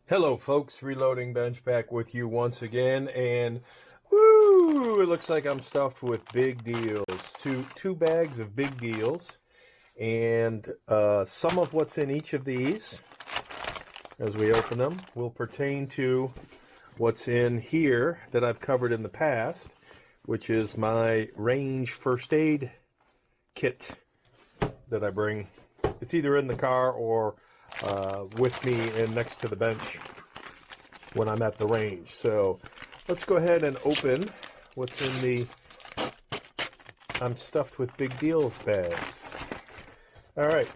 Hello folks, Reloading Bench back with you once again, and woo, it looks like I'm stuffed with big deals. Two bags of big deals, and some of what's in each of these as we open them will pertain to what's in here that I've covered in the past, which is my range first aid kit that I bring. It's either in the car or with me and next to the bench when I'm at the range. So let's go ahead and open what's in the I'm stuffed with big deals bags. All right,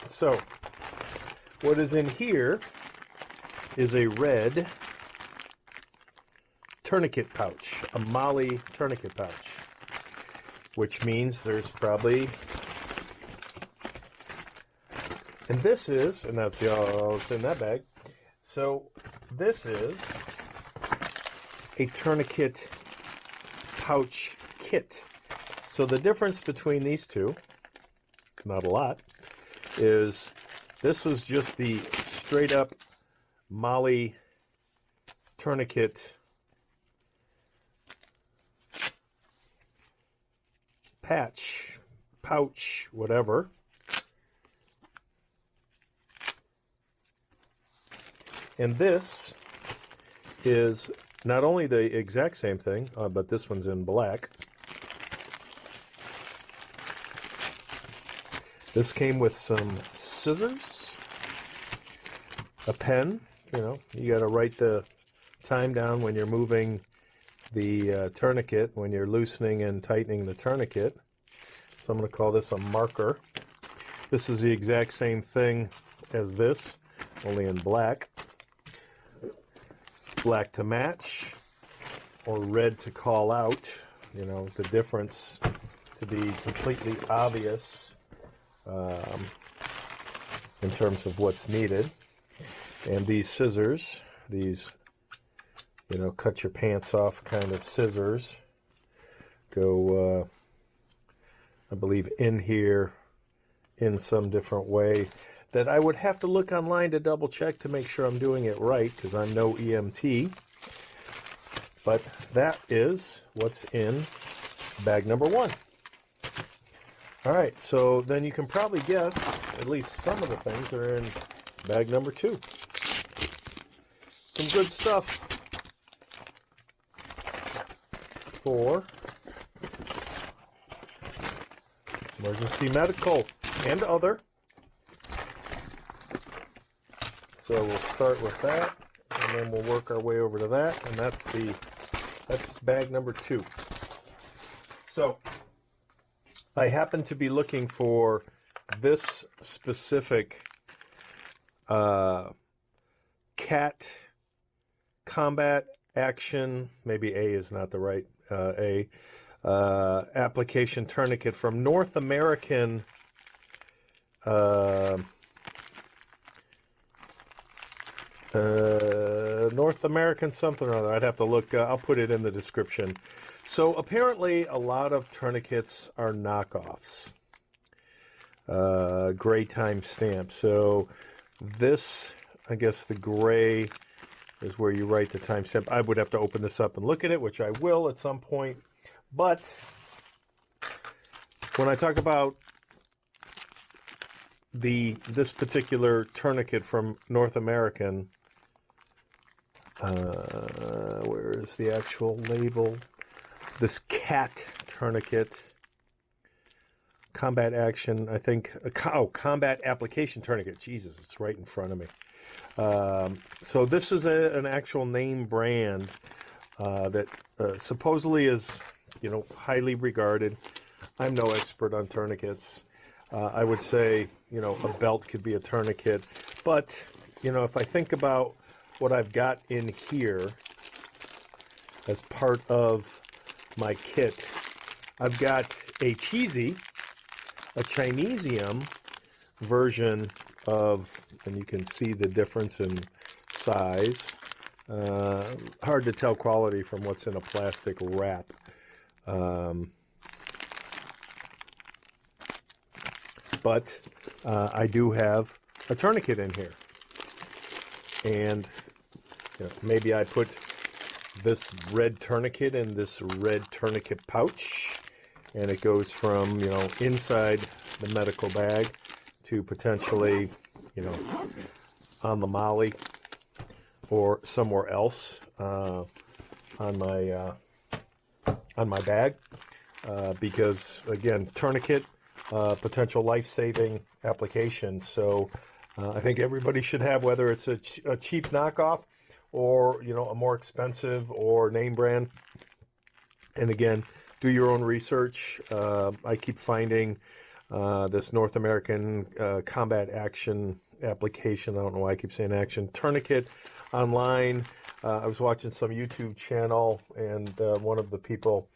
so what is in here is a red tourniquet pouch, a molle tourniquet pouch, which means there's probably, and this is, and that's all that's in that bag. So this is a tourniquet pouch kit. So the difference between these two, not a lot, is this was just the straight up molle tourniquet pouch, whatever. And this is not only the exact same thing, but this one's in black. This came with some scissors, a pen. You got to write the time down when you're moving the tourniquet, when you're loosening and tightening the tourniquet. So I'm going to call this a marker. This is the exact same thing as this, only in black. Black to match, or red to call out, the difference to be completely obvious in terms of what's needed. And these scissors, these, cut your pants off kind of scissors, go, I believe, in here in some different way that I would have to look online to double check to make sure I'm doing it right, because I'm no EMT. But that is what's in bag number one. All right, so then you can probably guess at least some of the things are in bag number two. Some good stuff for emergency medical and other. So we'll start with that, and then we'll work our way over to that, and that's bag number two. So I happen to be looking for this specific cat combat action, maybe A is not the right application tourniquet from North American North American something or other. I'd have to look. I'll put it in the description. So apparently a lot of tourniquets are knockoffs. Gray time stamp. So this, I guess the gray is where you write the timestamp. I would have to open this up and look at it, which I will at some point. But when I talk about this particular tourniquet from North American, where is the actual label? This cat tourniquet, combat action, I think. Combat application tourniquet. Jesus, it's right in front of me. So this is an actual name brand that supposedly is, highly regarded. I'm no expert on tourniquets. I would say, a belt could be a tourniquet. But, if I think about what I've got in here as part of my kit, I've got a Chinesium version of, and you can see the difference in size. Hard to tell quality from what's in a plastic wrap. But I do have a tourniquet in here. And maybe I put this red tourniquet in this red tourniquet pouch, and it goes from, inside the medical bag to potentially, on the molly or somewhere else on my bag, because again, tourniquet, potential life-saving application. So I think everybody should have, whether it's a cheap knockoff or a more expensive or name brand. And again, do your own research. I keep finding this North American combat action application. I don't know why I keep saying action. Tourniquet online. I was watching some YouTube channel, and one of the people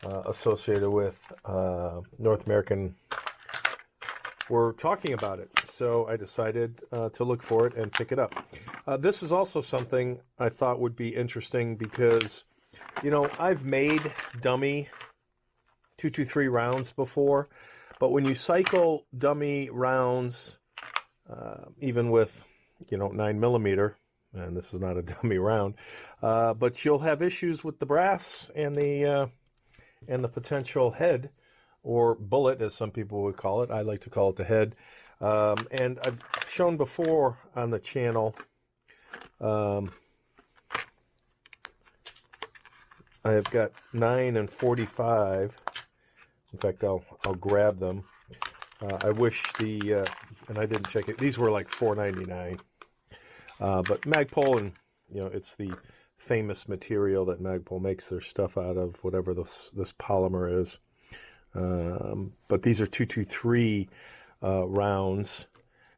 associated with North American were talking about it. So I decided to look for it and pick it up. This is also something I thought would be interesting because, I've made dummy 223 rounds before, but when you cycle dummy rounds, even with, 9mm, and this is not a dummy round, but you'll have issues with the brass and the potential head, or bullet, as some people would call it. I like to call it the head. And I've shown before on the channel, I've got 9 and 45. In fact, I'll grab them. I wish and I didn't check it. These were like $4.99. But Magpul, and it's the famous material that Magpul makes their stuff out of, whatever this polymer is. But these are 223 rounds,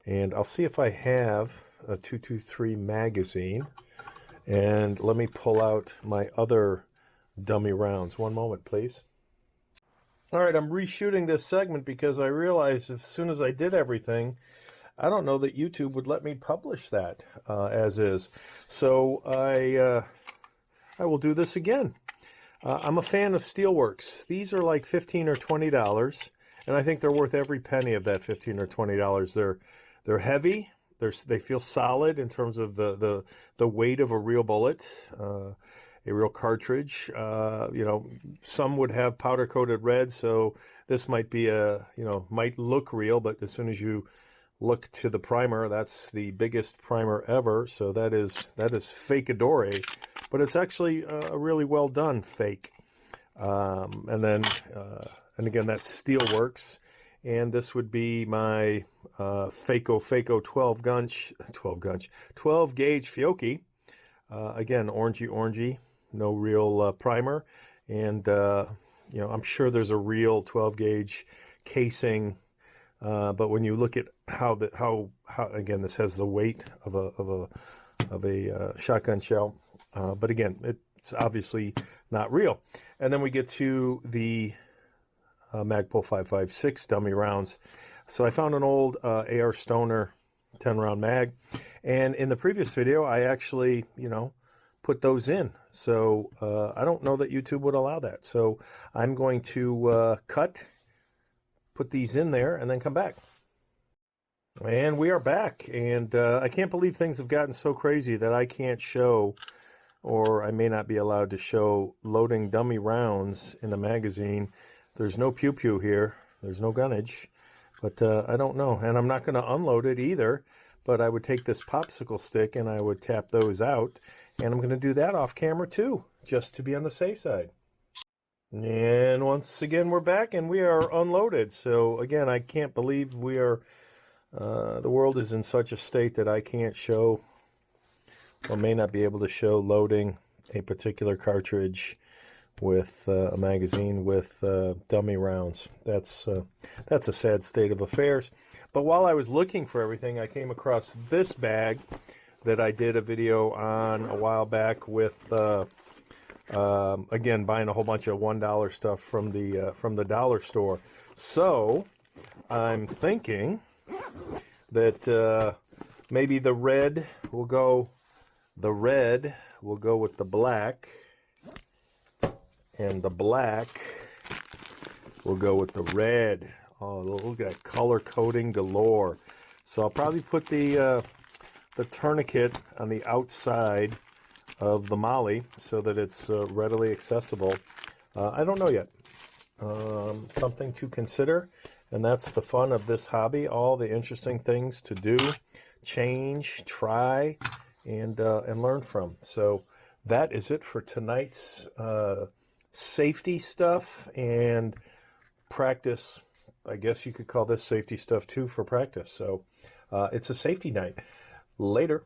and I'll see if I have a 223 magazine. And let me pull out my other dummy rounds. One moment, please. All right, I'm reshooting this segment because I realized as soon as I did everything, I don't know that YouTube would let me publish that as is. So I will do this again. I'm a fan of Steelworks. These are like $15 or $20, and I think they're worth every penny of that $15 or $20. They're heavy. They feel solid in terms of the weight of a real bullet, a real cartridge. Some would have powder coated red, so this might be might look real, but as soon as you look to the primer, that's the biggest primer ever. So that is fake-adore, but it's actually a really well done fake. And again, that's Steelworks, and this would be my Faco 12 gauge Fiocchi. Again, orangey, no real primer, and I'm sure there's a real 12 gauge casing. But when you look at how again, this has the weight of a shotgun shell, but again, it's obviously not real. And then we get to the Magpul 5.56 dummy rounds. So I found an old AR Stoner 10-round mag, and in the previous video, I actually put those in. So I don't know that YouTube would allow that. So I'm going to put these in there and then come back. And we are back, and I can't believe things have gotten so crazy that I can't show, or I may not be allowed to show, loading dummy rounds in a magazine. There's no pew-pew here. There's no gunnage, but I don't know. And I'm not going to unload it either, but I would take this popsicle stick and I would tap those out, and I'm going to do that off camera too, just to be on the safe side. And once again, we're back and we are unloaded. So again, I can't believe we are, the world is in such a state that I can't show, or may not be able to show, loading a particular cartridge with a magazine with dummy rounds. That's a sad state of affairs. But while I was looking for everything, I came across this bag that I did a video on a while back with, again, buying a whole bunch of $1 stuff from the dollar store. So I'm thinking that maybe the red will go with the black, and the black will go with the red. Oh, look at that, color coding galore. So I'll probably put the tourniquet on the outside of the molle so that it's readily accessible. I don't know yet. Something to consider, and that's the fun of this hobby. All the interesting things to do, change, try, and learn from. So that is it for tonight's safety stuff and practice. I guess you could call this safety stuff too for practice. So it's a safety night. Later.